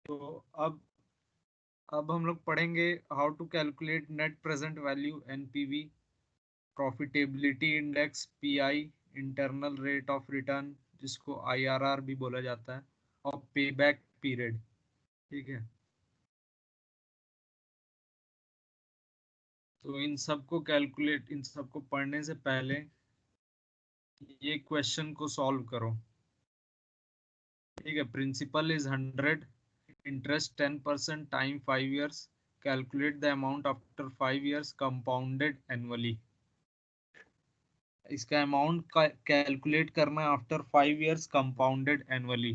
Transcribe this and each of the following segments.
तो अब हम लोग पढ़ेंगे how to calculate net present value NPV, profitability index PI, internal rate of return जिसको आईआरआर भी बोला जाता है, और पे बैक पीरियड। ठीक है, तो इन सबको पढ़ने से पहले ये क्वेश्चन को सॉल्व करो। ठीक है, principal is 100, interest 10%, time 5 years, calculate the amount after 5 years compounded annually. इसका अमाउंट का कैलकुलेट करना है आफ्टर 5 years कंपाउंडेड एनुअली।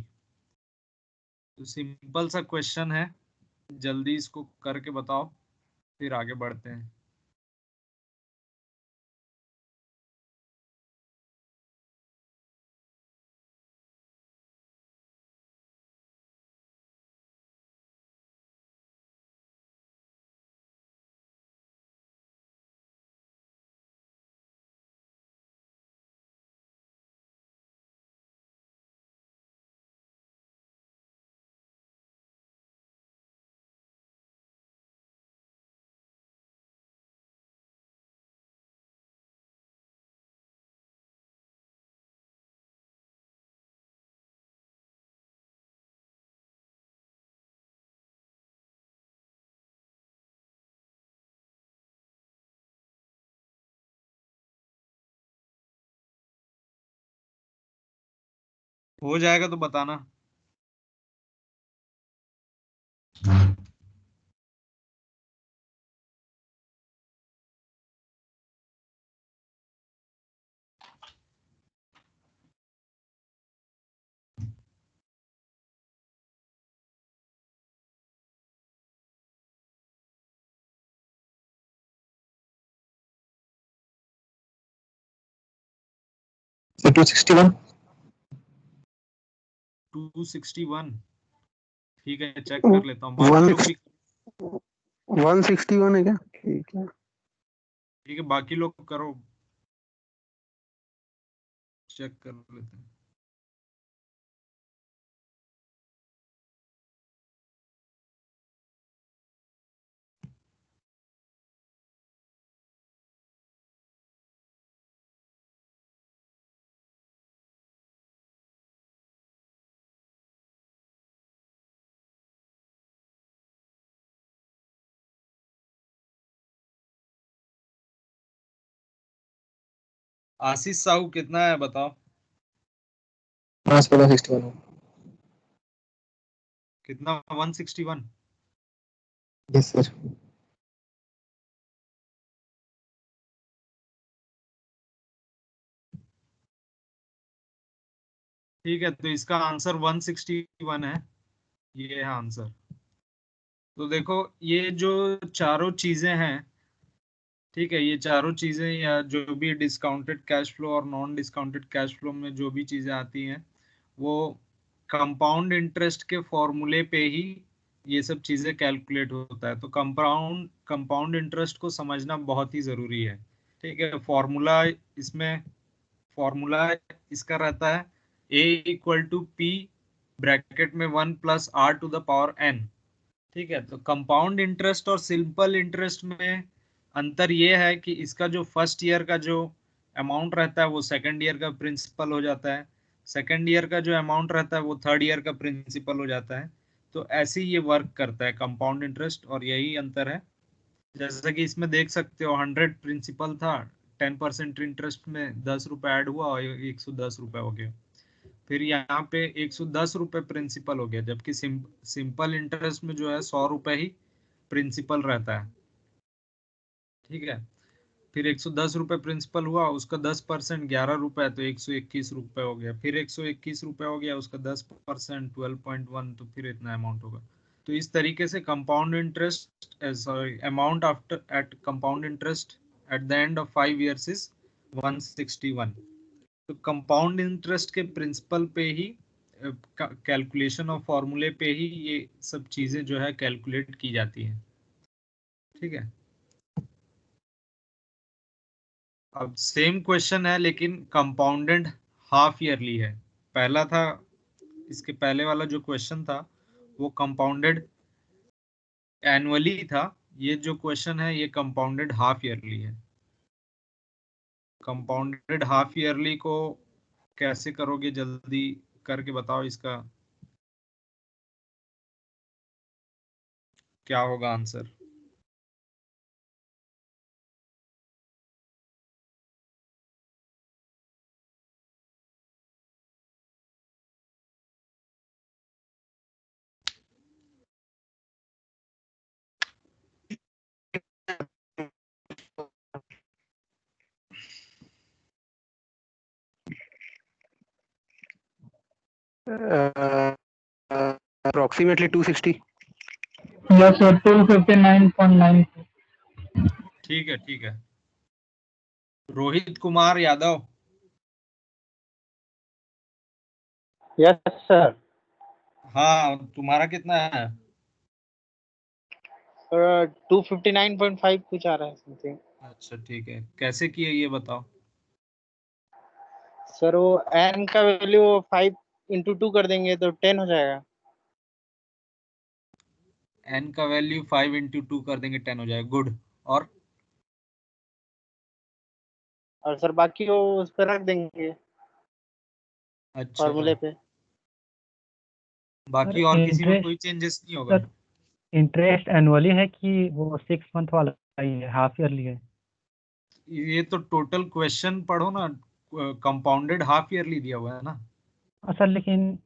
तो सिंपल सा क्वेश्चन है, जल्दी इसको करके बताओ, फिर आगे बढ़ते हैं। हो जाएगा तो बताना। So 261. 261, ठीक है, चेक कर लेता हूँ। बाकी लोग भी 161 है क्या? ठीक है, ठीक है, बाकी लोग करो, चेक कर लेते हैं। आशीष साहू कितना है बताओ? हाँ 1661 है। कितना? 161? Yes sir. ठीक है, तो इसका आंसर 161 है, ये है आंसर। तो देखो, ये जो चारों चीजें हैं, ठीक है, ये चारों चीजें या जो भी डिस्काउंटेड कैश फ्लो और नॉन डिस्काउंटेड कैश फ्लो में जो भी चीजें आती हैं, वो कंपाउंड इंटरेस्ट के फॉर्मूले पे ही ये सब चीजें कैलकुलेट होता है। तो कंपाउंड इंटरेस्ट को समझना बहुत ही जरूरी है। ठीक है, फॉर्मूला इसका रहता है ए इक्वल टू पी, ब्रैकेट में 1 + r⁴ ठीक है, तो कंपाउंड इंटरेस्ट और सिंपल इंटरेस्ट में अंतर ये है कि इसका जो फर्स्ट ईयर का जो अमाउंट रहता है वो सेकंड ईयर का प्रिंसिपल हो जाता है, सेकंड ईयर का जो अमाउंट रहता है वो थर्ड ईयर का प्रिंसिपल हो जाता है। तो ऐसे ही ये वर्क करता है कंपाउंड इंटरेस्ट, और यही अंतर है। जैसा कि इसमें देख सकते हो, 100 प्रिंसिपल था, 10% इंटरेस्ट में 10 रुपए ऐड हुआ और 110 रुपए हो गया। फिर यहाँ पे 110 रुपए प्रिंसिपल हो गया, जबकि सिंपल इंटरेस्ट में जो है 100 रुपए ही प्रिंसिपल रहता है। ठीक है, फिर 110 रुपए प्रिंसिपल हुआ, उसका 10% 11 रुपए, तो 121 रुपए हो गया। फिर 121 रुपए हो गया, उसका 10% 12.1, तो फिर इतना अमाउंट होगा। तो इस तरीके से compound interest, sorry, amount after at compound interest at the end of 5 years is 161। तो कंपाउंड इंटरेस्ट के प्रिंसिपल पे ही, कैलकुलेशन और फॉर्मूले पे ही ये सब चीजें जो है कैलकुलेट की जाती हैं। ठीक है, अब सेम क्वेश्चन है लेकिन कंपाउंडेड हाफ ईयरली है। पहला था, इसके पहले वाला जो क्वेश्चन था वो कंपाउंडेड एनुअली था। ये जो क्वेश्चन है ये कंपाउंडेड हाफ ईयरली है। कंपाउंडेड हाफ ईयरली को कैसे करोगे, जल्दी करके बताओ, इसका क्या होगा आंसर? अप्रोक्सीमेटली 260। Yes sir 259.9। ठीक है, ठीक है। रोहित कुमार यादव। Yes sir. हाँ, तुम्हारा कितना है? 259.5 कुछ आ रहा है समथिंग। अच्छा, ठीक है। कैसे किए ये बताओ। सर वो n का वैल्यू 5 इंटू 2 कर देंगे तो 10 हो जाएगा। n का वैल्यू 5 × 2 कर देंगे, 10 हो जाएगा। गुड। और और सर बाकी वो उस पर रख देंगे अच्छा, फॉर्मूले पे। बाकी सर और किसी में इंटरेस्ट, कोई चेंजेस नहीं होगा? सर इंटरेस्ट एनुअली है कि वो 6 मंथ वाला ही है, हाफ ईयरली है? ये तो टोटल क्वेश्चन पढ़ो ना, कंपाउंडेड हाफ ईयरली दिया हुआ है ना। सर लेकिन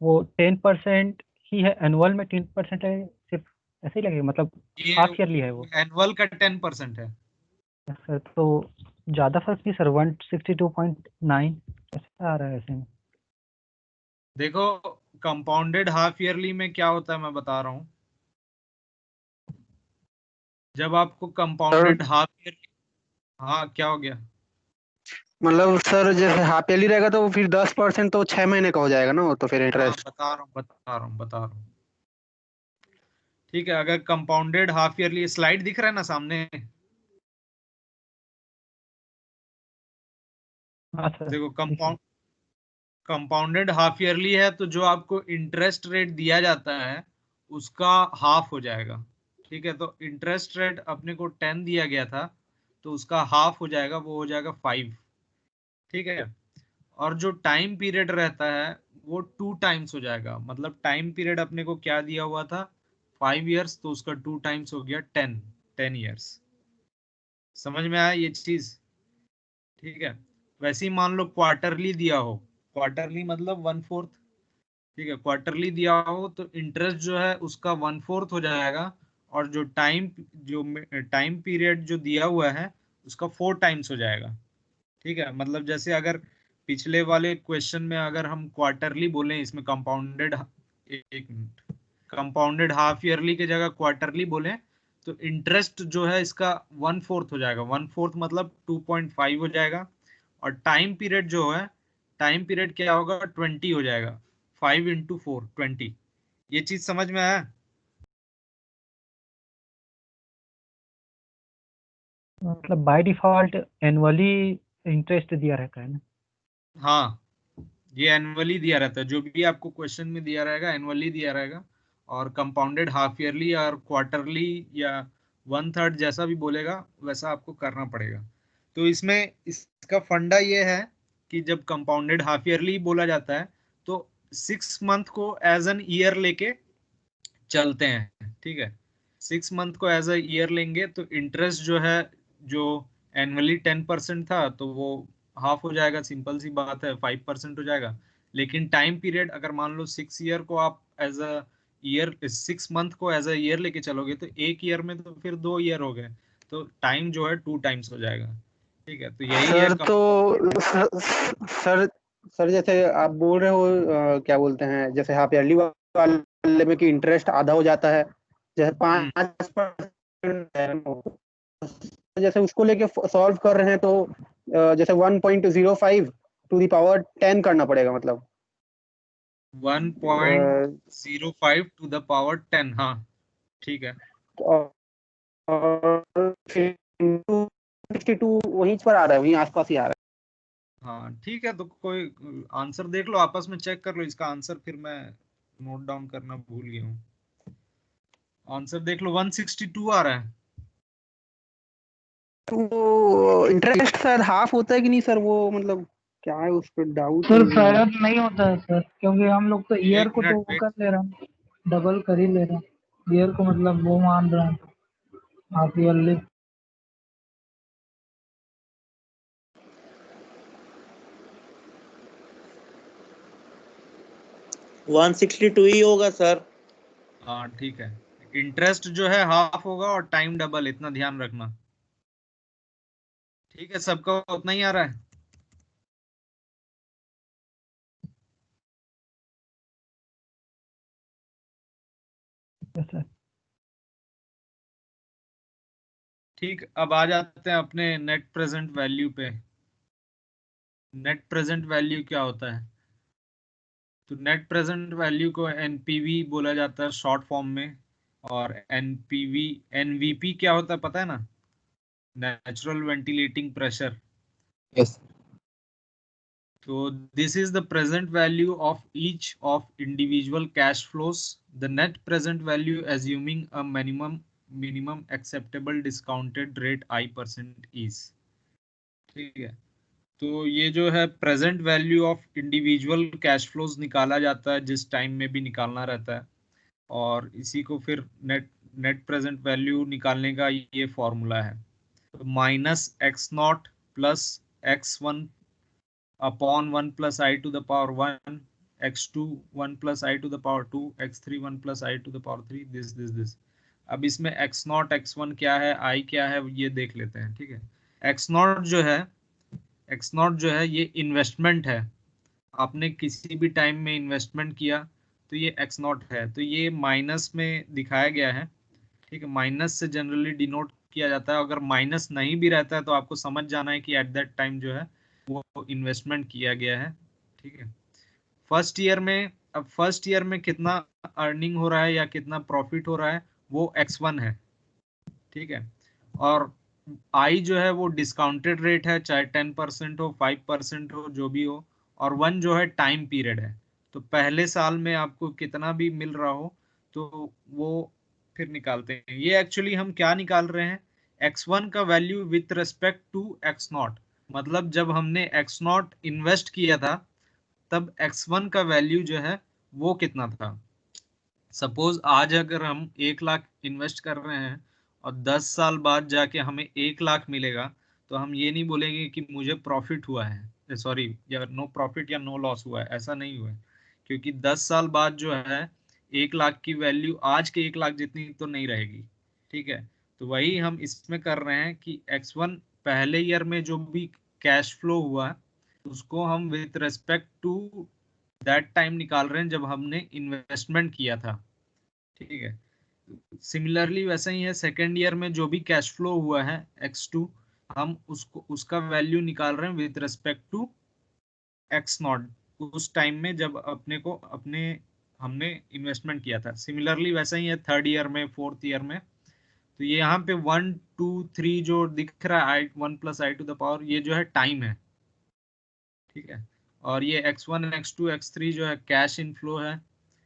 वो 10% ही है, एनुअल में 10% है सिर्फ, ऐसे ही लगेगा मतलब ये हाफ ईयरली है वो। एनुअल का 10% है। सर तो ज़्यादा फर्क नहीं सर, 162.9 ऐसे आ रहा है ऐसे में। देखो, कंपाउंडेड हाफ ईयरली में क्या होता है मैं बता रहा हूँ। जब आपको सर कंपाउंडेड हाफ ईयरली, हाँ क्या हो गया? मतलब सर जैसे हाफ ईयरली रहेगा तो फिर 10% तो 6 महीने का हो जाएगा ना, वो तो फिर हाँ, इंटरेस्ट। बता रहा हूँ। ठीक है, अगर कंपाउंडेड हाफ ईयरली, स्लाइड दिख रहा है ना सामने? हाँ सर देखो, देखिए। कंपाउंडेड हाफ ईयरली है तो जो आपको इंटरेस्ट रेट दिया जाता है उसका हाफ हो जाएगा। ठीक है, तो इंटरेस्ट रेट अपने को 10 दिया गया था, तो उसका हाफ हो जाएगा, वो हो जाएगा 5। ठीक है। और जो टाइम पीरियड रहता है वो 2 टाइम्स हो जाएगा। मतलब टाइम पीरियड अपने को क्या दिया हुआ था, 5 इयर्स, तो उसका 2 टाइम्स हो गया 10 इयर्स। समझ में आया ये चीज? ठीक है। वैसे ही मान लो क्वार्टरली दिया हो, क्वार्टरली मतलब 1/4। ठीक है, क्वार्टरली दिया हो तो इंटरेस्ट जो है उसका 1/4 हो जाएगा। और जो टाइम पीरियड जो दिया हुआ है उसका 4 टाइम्स हो जाएगा। ठीक है, मतलब जैसे अगर पिछले वाले क्वेश्चन में अगर हम क्वार्टरली बोलें, इसमें कंपाउंडेड, एक मिनट, कंपाउंडेड हाफ ईयरली की जगह क्वार्टरली बोलें, तो इंटरेस्ट जो है इसका 1/4 हो जाएगा। 1/4 मतलब 2.5 हो जाएगा। और टाइम पीरियड जो है, टाइम पीरियड क्या होगा, 20 हो जाएगा। 5 × 4 20। ये चीज समझ में आया? मतलब बाय डिफॉल्ट एनुअली इंटरेस्ट दिया रहता है ना? हाँ, ये एनुअली दिया रहता है, जो भी आपको क्वेश्चन में दिया रहेगा एनुअली दिया रहेगा। और कंपाउंडेड हाफ ईयरली और क्वार्टरली या 1/3 जैसा भी बोलेगा वैसा आपको करना पड़ेगा। तो इसमें इसका फंडा ये है कि जब कंपाउंडेड हाफ ईयरली बोला जाता है तो 6 मंथ को एज एन ईयर लेके चलते हैं। ठीक है, 6 मंथ को एज अ ईयर लेंगे तो इंटरेस्ट जो है, जो एनुअली 10% था तो वो हाफ हो जाएगा, सिंपल सी बात है, 5% हो जाएगा। लेकिन टाइम पीरियड अगर मान लो 6 ईयर को आप एज अ ईयर, 6 मंथ को एज अ ईयर लेके चलोगे तो एक ईयर में तो फिर 2 ईयर हो गए, तो टाइम जो है 2 टाइम्स हो जाएगा। ठीक है, तो यही है सर तो सर सर जैसे आप बोल रहे हो क्या बोलते हैं, जैसे हाफ ईयरली वाले में कि इंटरेस्ट आधा हो जाता है, जैसे 5%, जैसे उसको लेके सॉल्व कर रहे हैं तो जैसे 1.05 टू द पावर 10 करना पड़ेगा मतलब। 1.05 टू द पावर 10, हाँ ठीक है। और फिर 262 वहीं पर आ रहा है, वहीं आसपास ही आ रहा हाँ ठीक है, तो कोई आंसर देख लो, आपस में चेक कर लो इसका आंसर, फिर मैं नोट डाउन करना भूल गया हूँ। आंसर देख लो 162 आ रहा है। तो वो इंटरेस्ट शायद हाफ होता है कि नहीं सर, वो मतलब क्या है उस पर डाउट है सर मुझे। शायद नहीं होता है सर, क्योंकि हम लोग तो ईयर एक को तो मिनट वो वेट। कर ले रहे हैं, डबल कर ही ले रहे हैं, ईयर को मतलब वो मान रहे हैं हाफ ईयरली। 162 ही होगा सर। हाँ ठीक है, इंटरेस्ट जो है हाफ होगा और टाइम डबल, इतना ध्यान रखना। ठीक है, सबका उतना ही आ रहा है। सर ठीक, अब आ जाते हैं अपने नेट प्रेजेंट वैल्यू पे। नेट प्रेजेंट वैल्यू क्या होता है? तो नेट प्रेजेंट वैल्यू को एनपीवी बोला जाता है शॉर्ट फॉर्म में। और एनपीवी एनवीपी क्या होता है पता है ना? Natural ventilating pressure. Yes. So this is the present value of each of individual cash flows. The net present value assuming a minimum acceptable discounted rate I% is. ठीक है, तो ये जो है present value of individual cash flows निकाला जाता है जिस टाइम में भी निकालना रहता है, और इसी को फिर नेट नेट प्रेजेंट वैल्यू निकालने का ये फॉर्मूला है। तो minus x not plus x1 upon 1 plus I to the power 1, x2 1 plus I to the power 2, x3 1 plus I to the power 3, this। अब इसमें x नॉट x1 क्या है, I क्या है, ये देख लेते हैं। ठीक है, x नॉट जो है ये इन्वेस्टमेंट है। आपने किसी भी टाइम में इन्वेस्टमेंट किया तो ये x नॉट है, तो ये माइनस में दिखाया गया है। ठीक है, माइनस से जनरली डिनोट किया जाता है। अगर माइनस नहीं भी रहता है तो आपको समझ जाना है कि एट दैट टाइम जो है वो इन्वेस्टमेंट किया गया है। ठीक है, फर्स्ट ईयर में, अब फर्स्ट ईयर में कितना अर्निंग हो रहा है या कितना प्रॉफिट हो रहा है वो x1 है। ठीक है, और आई जो है वो डिस्काउंटेड रेट है, चाहे 10% हो 5% हो जो भी हो, और 1 जो है टाइम पीरियड है। तो पहले साल में आपको कितना भी मिल रहा हो तो वो फिर निकालते हैं। ये एक्चुअली हम क्या निकाल रहे हैं, x1 का value with respect to x naught. मतलब जब हमने x नॉट इन्वेस्ट किया था तब x1 का वैल्यू जो है वो कितना था। सपोज आज अगर हम 1 लाख इन्वेस्ट कर रहे हैं और 10 साल बाद जाके हमें 1 लाख मिलेगा, तो हम ये नहीं बोलेंगे कि मुझे प्रॉफिट हुआ है, सॉरी, या नो प्रॉफिट या नो लॉस हुआ है, ऐसा नहीं हुआ है। क्योंकि 10 साल बाद जो है 1 लाख की वैल्यू आज के 1 लाख जितनी तो नहीं रहेगी। ठीक है, तो वही हम इसमें कर रहे हैं कि x1 पहले ईयर में जो भी कैश फ्लो हुआ उसको हम with respect to that time निकाल रहे हैं जब हमने इन्वेस्टमेंट किया था। ठीक है, सिमिलरली वैसा ही है, सेकेंड ईयर में जो भी कैश फ्लो हुआ है x2, हम उसको उसका वैल्यू निकाल रहे हैं with respect to x naught, उस टाइम में जब हमने इन्वेस्टमेंट किया था। सिमिलरली वैसा ही है थर्ड ईयर में, फोर्थ ईयर में। तो ये यहाँ पे 1 2 3 जो दिख रहा है I1 plus I to the power, ये जो है टाइम है। ठीक है, और ये x1 x2 x3 जो है कैश इनफ्लो है,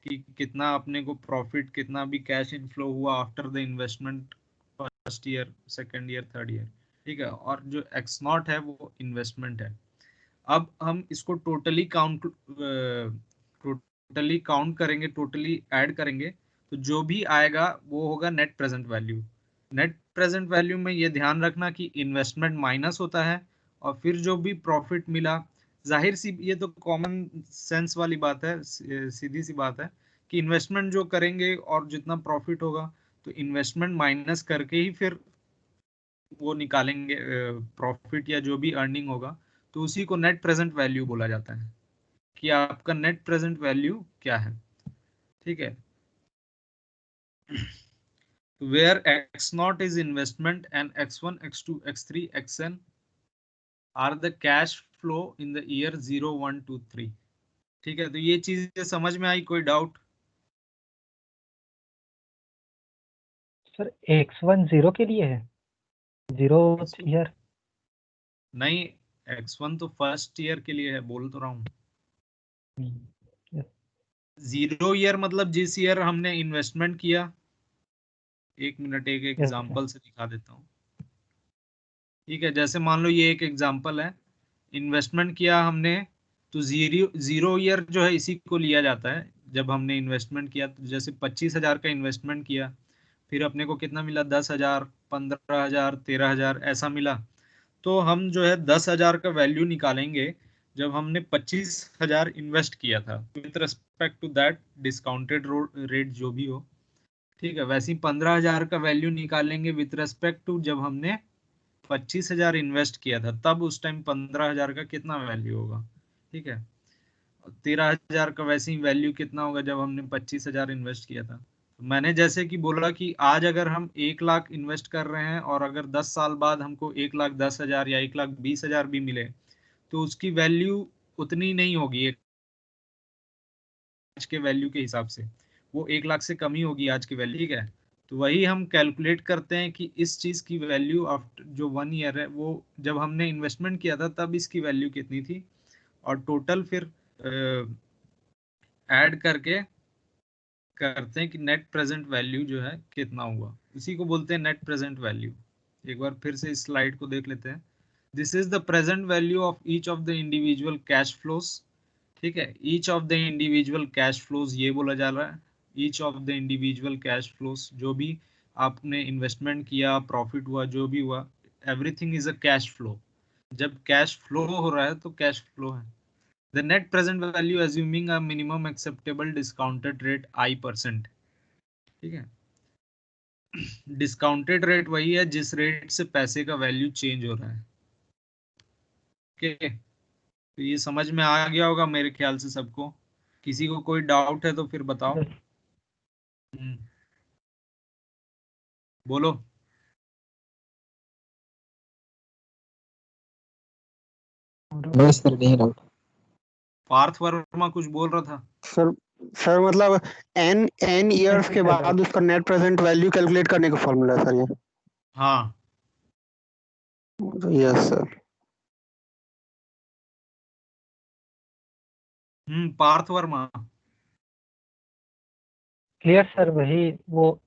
कि कितना अपने को प्रॉफिट, कितना भी कैश इनफ्लो हुआ after the investment, first year second year third year. ठीक है, और जो x नॉट है वो इन्वेस्टमेंट है। अब हम इसको टोटली काउंट करेंगे, टोटली ऐड करेंगे, तो जो भी आएगा वो होगा net present value. Net present value में ये ध्यान रखना कि इन्वेस्टमेंट माइनस होता है, और फिर जो भी प्रॉफिट मिला, जाहिर सी ये तो कॉमन सेंस वाली बात है, सीधी सी बात है कि इन्वेस्टमेंट जो करेंगे और जितना प्रॉफिट होगा तो इन्वेस्टमेंट माइनस करके ही फिर वो निकालेंगे प्रॉफिट या जो भी अर्निंग होगा, तो उसी को नेट प्रेजेंट वैल्यू बोला जाता है कि आपका नेट प्रेजेंट वैल्यू क्या है। ठीक है, where x naught is investment and x1 x2 x3 xn are the cash flow in the year 0 1 2 3। ठीक है, तो ये चीजें समझ में आई, कोई डाउट? सर x1 0 के लिए है, 0th ईयर? नहीं, x1 तो फर्स्ट ईयर के लिए है, बोल तो रहा हूँ। जीरो ईयर मतलब जिस ईयर हमने इन्वेस्टमेंट किया। एक मिनट, एक Yes, एग्जांपल से दिखा देता हूँ। ठीक है, जैसे मान लो ये एक एग्जांपल है, इन्वेस्टमेंट किया हमने, तो जीरो जीरो ईयर जो है इसी को लिया जाता है। जब हमने इन्वेस्टमेंट किया तो जैसे 25,000 का इन्वेस्टमेंट किया, फिर अपने को कितना मिला, 10,000, 15,000, 13,000 ऐसा मिला। तो हम जो है 10,000 का वैल्यू निकालेंगे जब हमने 25,000 इन्वेस्ट किया था, with respect to that discounted rate जो भी हो। ठीक है, वैसे ही 15,000 का वैल्यू निकालेंगे विथ रेस्पेक्ट टू जब हमने 25,000 इन्वेस्ट किया था, तब उस टाइम 15,000 का कितना वैल्यू होगा। ठीक है, 13,000 का वैसे ही वैल्यू कितना होगा जब हमने 25,000 इन्वेस्ट किया था। तो मैंने जैसे कि बोला कि आज अगर हम 1 लाख इन्वेस्ट कर रहे हैं और अगर 10 साल बाद हमको 1,10,000 या 1,20,000 भी मिले, तो उसकी वैल्यू उतनी नहीं होगी आज के वैल्यू के हिसाब से, वो 1 लाख से कम ही होगी आज की वैल्यू। ठीक है, तो वही हम कैलकुलेट करते हैं कि इस चीज की वैल्यू आफ्टर जो 1 ईयर है, वो जब हमने इन्वेस्टमेंट किया था तब इसकी वैल्यू कितनी थी, और टोटल फिर ऐड करके करते हैं कि नेट प्रेजेंट वैल्यू जो है कितना हुआ, इसी को बोलते हैं नेट प्रेजेंट वैल्यू। एक बार फिर से इस स्लाइड को देख लेते हैं। This is the present value of each of the individual cash flows. ठीक है, each of the individual cash flows ये बोला जा रहा है। Each of the individual cash flows, जो भी आपने इन्वेस्टमेंट किया, प्रॉफिट हुआ, जो भी हुआ, everything is a cash flow. जब कैश फ्लो हो रहा है तो कैश फ्लो है। The net present value assuming a minimum acceptable discounted rate I%। ठीक है, डिस्काउंटेड रेट वही है जिस रेट से पैसे का वैल्यू चेंज हो रहा है। ओके, तो ये समझ में आ गया होगा मेरे ख्याल से सबको। किसी को कोई डाउट है तो फिर बताओ। yes. हम्म, बोलो। नो सर, नहीं डाउट। पार्थ वर्मा कुछ बोल रहा था। सर सर मतलब एन एन ईयर्स के है बाद doubt। उसका नेट प्रेजेंट वैल्यू कैलकुलेट करने का फॉर्मूला है सर ये। हाँ, yes sir. Parth Verma. Clear sir, वही वो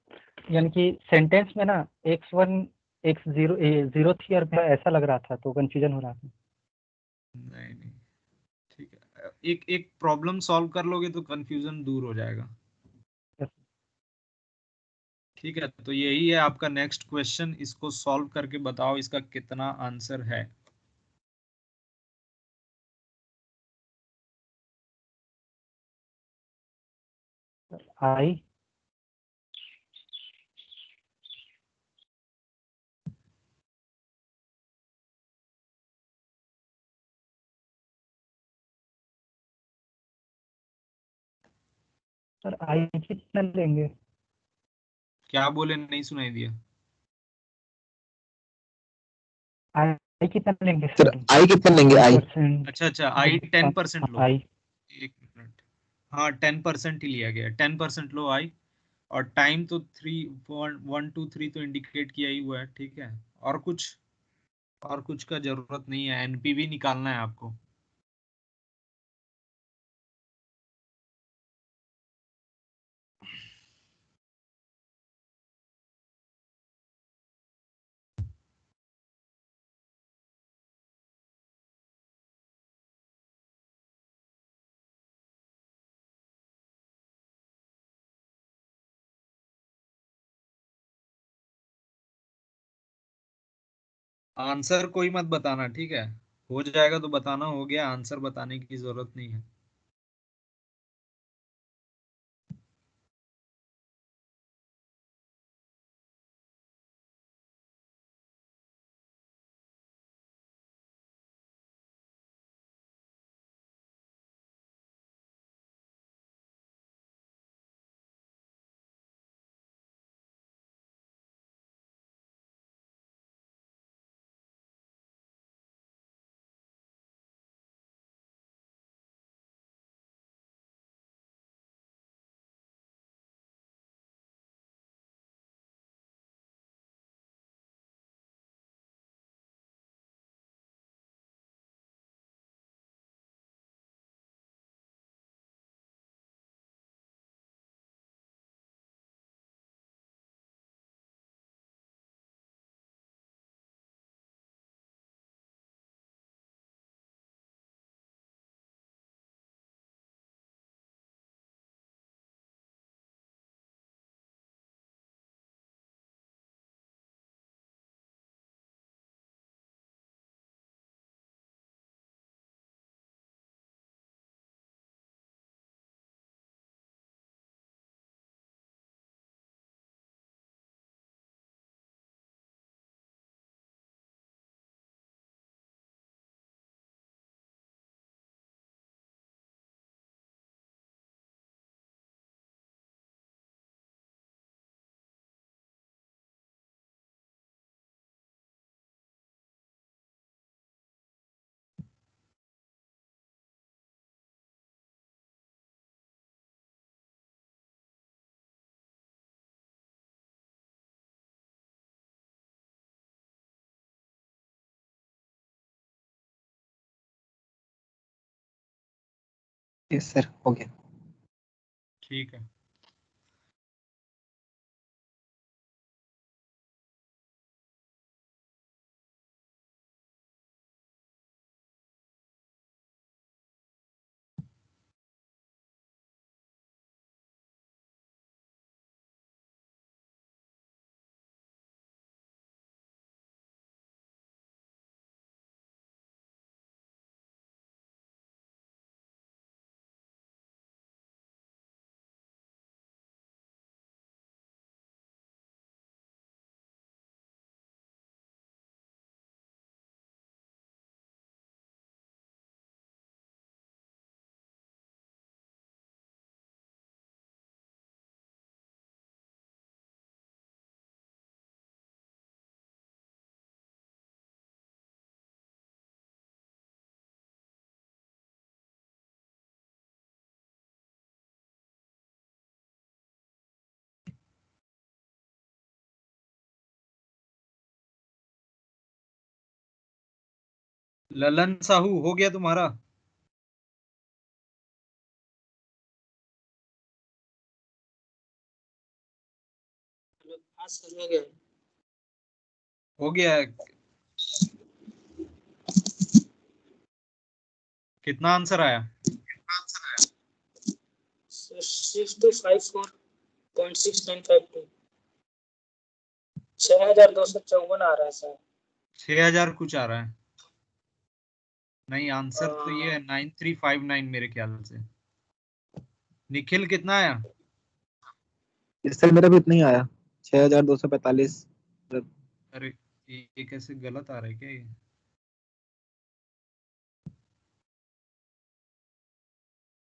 यानी कि सेंटेंस में ना x1 x0 0th ईयर में ऐसा लग रहा था, तो कंफ्यूजन हो रहा था। नहीं नहीं, ठीक है, एक एक प्रॉब्लम सॉल्व कर लोगे तो कंफ्यूजन दूर हो जाएगा। Yes. ठीक है, तो यही है आपका नेक्स्ट क्वेश्चन, इसको सॉल्व करके बताओ इसका कितना आंसर है। I सर I कितना लेंगे? क्या बोले, नहीं सुनाई दिया। I कितना लेंगे सर सर? आई कितना लेंगे? आई 10%? अच्छा अच्छा, आई 10% लो। I एक मिनट, हाँ 10% ही लिया गया, 10% लो आई। और टाइम तो 1 2 3 तो इंडिकेट किया ही हुआ है। ठीक है, और कुछ का जरूरत नहीं है, एनपीवी निकालना है आपको। आंसर कोई मत बताना, ठीक है, हो जाएगा तो बताना हो गया, आंसर बताने की जरूरत नहीं है। यस सर हो गया। ठीक है। ललन साहू हो गया तुम्हारा? हाँ सर हो गया। हो गया है। कितना आंसर आया? 6254.6952 6254 आ रहा है सर। 6000 कुछ आ रहा है। नहीं, आंसर तो ये है 9359 मेरे ख्याल से। निखिल कितना आया? इस सर मेरा भी उतना ही आया 6245। अरे ये कैसे गलत आ रहा है क्या ये?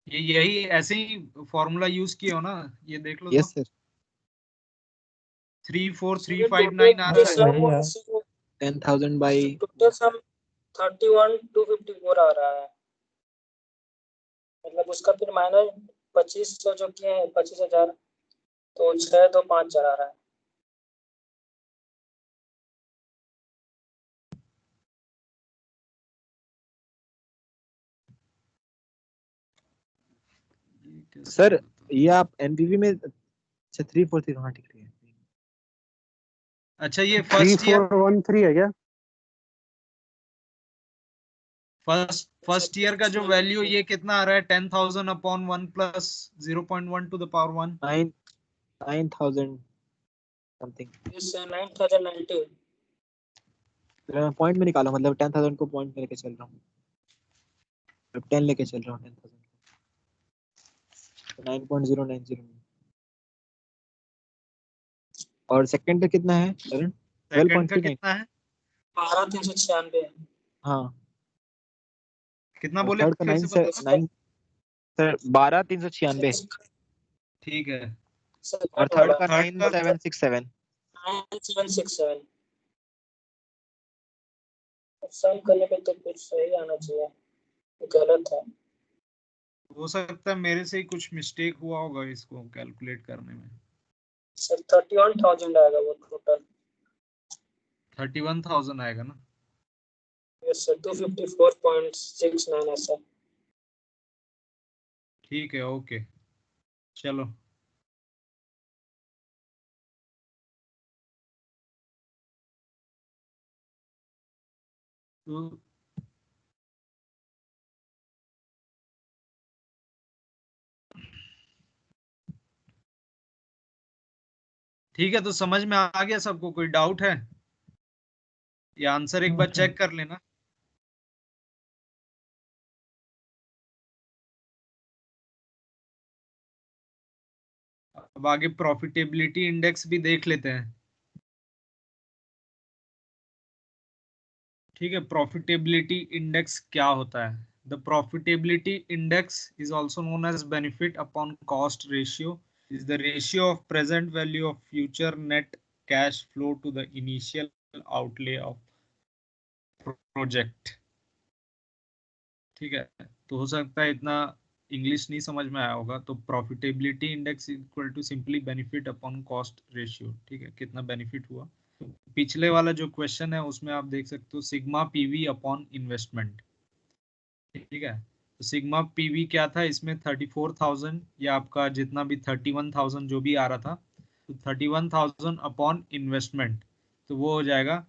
ये यही ऐसे ही फॉर्मूला यूज किए हो ना? ये देख लो तो। यस सर 34359 आ रहा है। वही है। 10,000 बाई टोटल सम 31254 आ रहा है। मतलब उसका फिर माइनस 2500 जो किए हैं 25,000 तो 6254 आ रहा है। ये कैसे सर गलत आ रहा ये आप एनपीवी में अच्छा 343 हाँ ठीक है। है? अच्छा ये फर्स्ट ईयर 3413 है क्या? फर्स्ट ईयर का जो वैल्यू ये कितना आ रहा है? 10,000 upon 1 plus 0.1 to the power 1। 9,000 something. इस 9090 मैं पॉइंट में निकाला मतलब 10,000 को पॉइंट में लेके चल रहा हूँ। 10 लेके चल रहा हूँ 10,000 को 9.090 और सेकंड पे कितना है करण? सेकंड का 12.39। कितना है? 12396 हाँ कितना और बोले थर्ड का फिर 9 से से बताओ। 9 सर 12,396 ठीक है। और थर्ड का थर्ड का 9,767। 9767 सम करने पे तो कुछ सही आना चाहिए, गलत है। हो सकता है मेरे से ही कुछ मिस्टेक हुआ होगा इसको कैलकुलेट करने में। सर 31,000 आएगा वो टोटल। 31,000 आएगा ना? यस सर 254.69 ऐसा। ठीक है ओके चलो। तो ठीक है, तो समझ में आ गया सबको? कोई डाउट है? ये आंसर एक बार चेक कर लेना। अब आगे प्रॉफिटेबिलिटी इंडेक्स भी देख लेते हैं। ठीक है, प्रॉफिटेबिलिटी इंडेक्स क्या होता है? The profitability index is also known as benefit upon cost ratio, is the ratio of present value of future net cash flow to the initial outlay of project। ठीक है, तो हो सकता है इतना इंग्लिश नहीं समझ में आया होगा। तो profitability index equal to simply benefit upon cost ratio. ठीक है, कितना बेनिफिट हुआ। तो पिछले वाला जो क्वेश्चन है उसमें आप देख सकते हो सिग्मा पीवी अपॉन इन्वेस्टमेंट। ठीक है, तो सिग्मा पीवी क्या था इसमें 34,000 या आपका जितना भी 31,000 जो भी आ रहा था, तो 31,000 अपॉन इन्वेस्टमेंट, तो वो हो जाएगा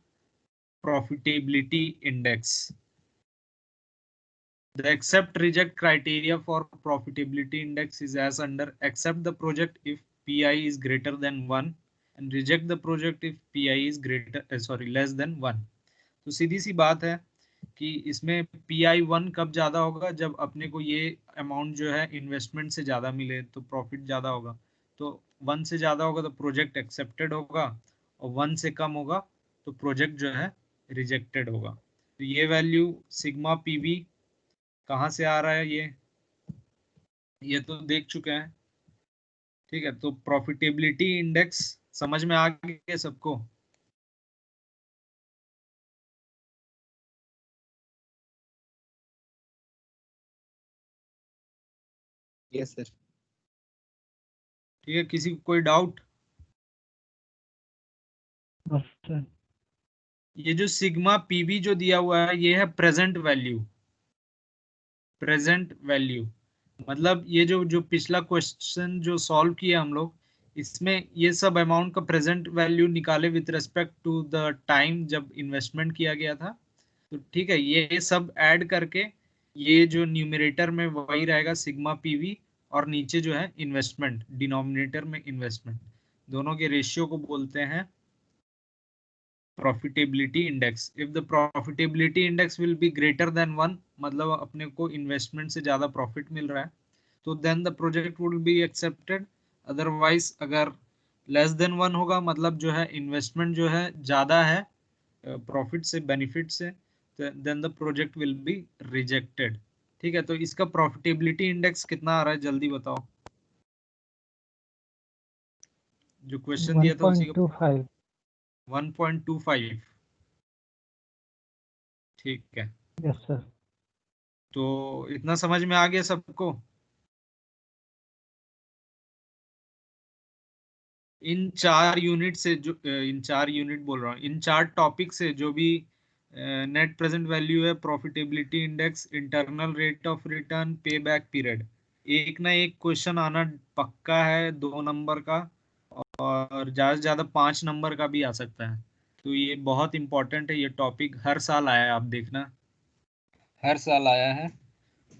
profitability index. The accept reject criteria for profitability index is as under: accept the project if PI is greater than 1 and reject the project if PI is less than 1. तो सीधी सी बात है कि इसमें PI 1 कब ज्यादा होगा, जब अपने को ये अमाउंट जो है इन्वेस्टमेंट से ज्यादा मिले तो प्रॉफिट ज्यादा होगा. तो 1 से ज्यादा होगा तो प्रोजेक्ट एक्सेप्टेड होगा, और 1 से कम होगा तो प्रोजेक्ट जो है रिजेक्टेड होगा. तो ये वैल्यू सिग्मा पीवी कहाँ से आ रहा है, ये तो देख चुके हैं. ठीक है, तो प्रॉफिटेबिलिटी इंडेक्स समझ में आ गया सबको? Yes sir. ठीक है, किसी को कोई डाउट? सर ये जो सिग्मा पीवी जो दिया हुआ है ये है प्रेजेंट वैल्यू. प्रेजेंट वैल्यू मतलब ये जो पिछला क्वेश्चन जो सॉल्व किया हम लोग, इसमें ये सब अमाउंट का प्रेजेंट वैल्यू निकाले with respect to the time जब इन्वेस्टमेंट किया गया था. तो ठीक है, ये सब ऐड करके ये जो न्यूमरेटर में वही रहेगा सिग्मा पीवी, और नीचे जो है इन्वेस्टमेंट, डिनोमिनेटर में इन्वेस्टमेंट, दोनों के रेशियो को बोलते हैं profitability index. If the profitability index will be greater than 1, मतलब अपने को इन्वेस्टमेंट से ज्यादा प्रॉफिट मिल रहा है, तो then the project will be accepted. Otherwise अगर लेस देन 1 होगा, मतलब जो है इन्वेस्टमेंट जो है ज्यादा है प्रॉफिट से, बेनिफिट से, then the project will be rejected. ठीक है, तो इसका प्रॉफिटेबिलिटी इंडेक्स कितना आ रहा है जल्दी बताओ. जो क्वेश्चन दिया था उसी का 1.25. 1.25. ठीक है, यस सर. तो इतना समझ में आ गया सबको? इन 4 यूनिट से जो इन 4 यूनिट बोल रहा हूँ, इन 4 टॉपिक से जो भी नेट प्रेजेंट वैल्यू है, profitability index, internal rate of return, पे बैक पीरियड, एक ना एक क्वेश्चन आना पक्का है 2 नंबर का, और ज्यादा से ज्यादा 5 नंबर का भी आ सकता है. तो ये बहुत इंपॉर्टेंट है, ये टॉपिक हर साल आया है, आप देखना हर साल आया है,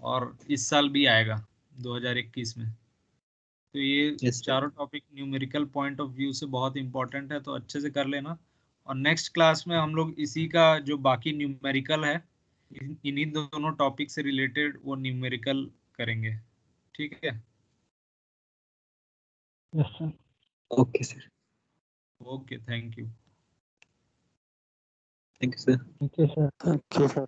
और इस साल भी आएगा 2021 में. तो ये यस सर. चारों topic numerical point of view से बहुत इंपॉर्टेंट है, तो अच्छे से कर लेना. और नेक्स्ट क्लास में हम लोग इसी का जो बाकी न्यूमेरिकल है, इन्हीं दोनों टॉपिक से रिलेटेड वो न्यूमेरिकल करेंगे. ठीक है, yes sir. Okay sir. Okay, thank you. Thank you sir. Thank you sir. Thank you sir.